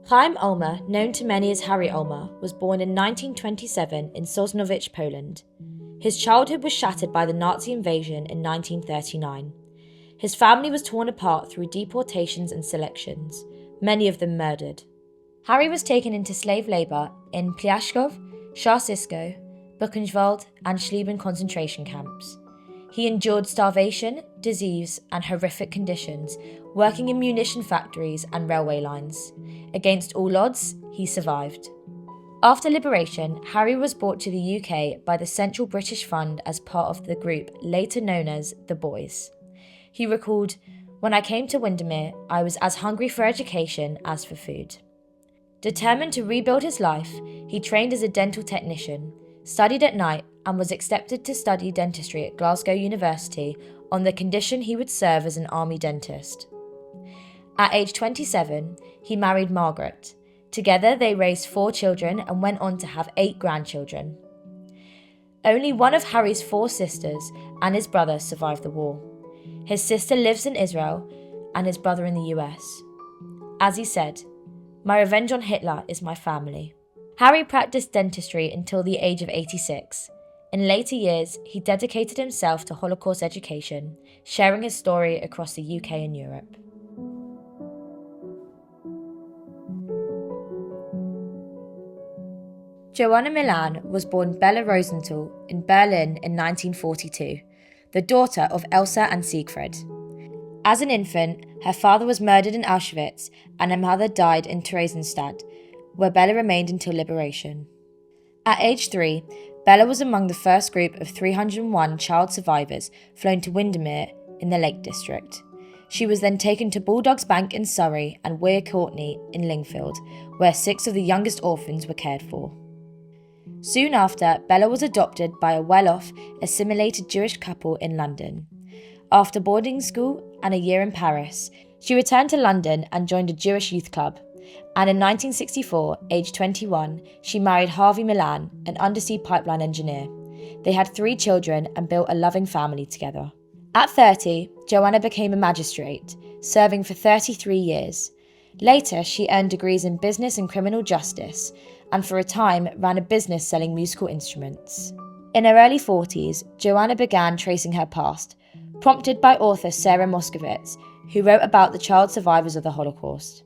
Chaim Ulmer, known to many as Harry Ulmer, was born in 1927 in Sosnowiec, Poland. His childhood was shattered by the Nazi invasion in 1939. His family was torn apart through deportations and selections, many of them murdered. Harry was taken into slave labour in Plaszków, Szarzysko, Buchenwald and Schlieben concentration camps. He endured starvation, disease and horrific conditions, working in munition factories and railway lines. Against all odds, he survived. After liberation, Harry was brought to the UK by the Central British Fund as part of the group later known as the Boys. He recalled, "When I came to Windermere, I was as hungry for education as for food." Determined to rebuild his life, he trained as a dental technician, studied at night and was accepted to study dentistry at Glasgow University on the condition he would serve as an army dentist. At age 27, he married Margaret. Together they raised 4 children and went on to have 8 grandchildren. Only one of Harry's 4 sisters and his brother survived the war. His sister lives in Israel and his brother in the US. As he said, "My revenge on Hitler is my family." Harry practiced dentistry until the age of 86. In later years, he dedicated himself to Holocaust education, sharing his story across the UK and Europe. Joanna Milan was born Bella Rosenthal in Berlin in 1942, the daughter of Elsa and Siegfried. As an infant, her father was murdered in Auschwitz and her mother died in Theresienstadt, where Bella remained until liberation. At age 3, Bella was among the first group of 301 child survivors flown to Windermere in the Lake District. She was then taken to Bulldogs Bank in Surrey and Weir Courtney in Lingfield, where 6 of the youngest orphans were cared for. Soon after, Bella was adopted by a well-off, assimilated Jewish couple in London. After boarding school and a year in Paris, she returned to London and joined a Jewish youth club. And in 1964, aged 21, she married Harvey Milan, an undersea pipeline engineer. They had 3 children and built a loving family together. At 30, Joanna became a magistrate, serving for 33 years. Later, she earned degrees in business and criminal justice, and for a time ran a business selling musical instruments. In her early 40s, Joanna began tracing her past, prompted by author Sarah Moskowitz, who wrote about the child survivors of the Holocaust.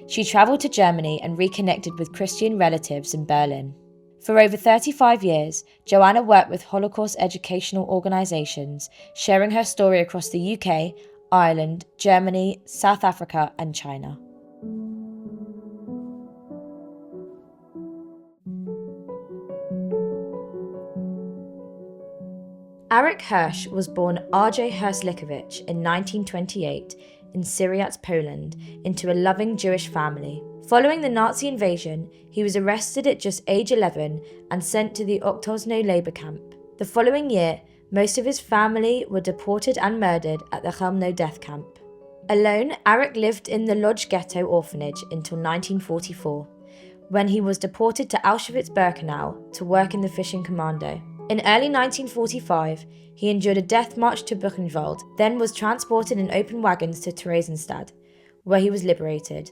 She travelled to Germany and reconnected with Christian relatives in Berlin. For over 35 years, Joanna worked with Holocaust educational organisations, sharing her story across the UK, Ireland, Germany, South Africa and China. Arik Hirsch was born R.J. Herslikowicz in 1928 in Siriat, Poland, into a loving Jewish family. Following the Nazi invasion, he was arrested at just age 11 and sent to the Oktosno labor camp. The following year, most of his family were deported and murdered at the Chelmno death camp. Alone, Arik lived in the Lodz ghetto orphanage until 1944, when he was deported to Auschwitz-Birkenau to work in the fishing commando. In early 1945, he endured a death march to Buchenwald, then was transported in open wagons to Theresienstadt, where he was liberated.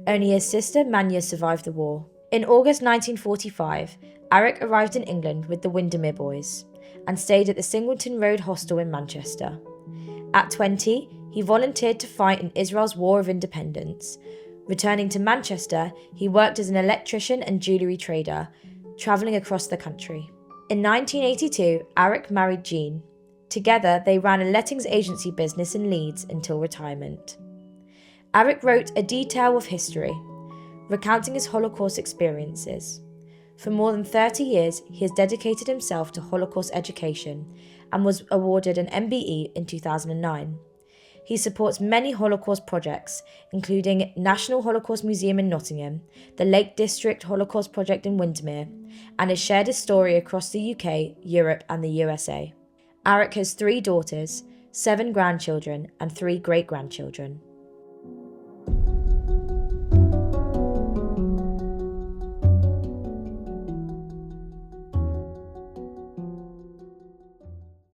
Only his sister Manja survived the war. In August 1945, Arik arrived in England with the Windermere Boys and stayed at the Singleton Road Hostel in Manchester. At 20, he volunteered to fight in Israel's War of Independence. Returning to Manchester, he worked as an electrician and jewellery trader, travelling across the country. In 1982, Arik married Jean. Together, they ran a lettings agency business in Leeds until retirement. Arik wrote A Detail of History, recounting his Holocaust experiences. For more than 30 years, he has dedicated himself to Holocaust education and was awarded an MBE in 2009. He supports many Holocaust projects, including National Holocaust Museum in Nottingham, the Lake District Holocaust Project in Windermere, and has shared his story across the UK, Europe and the USA. Arik has 3 daughters, 7 grandchildren and 3 great-grandchildren.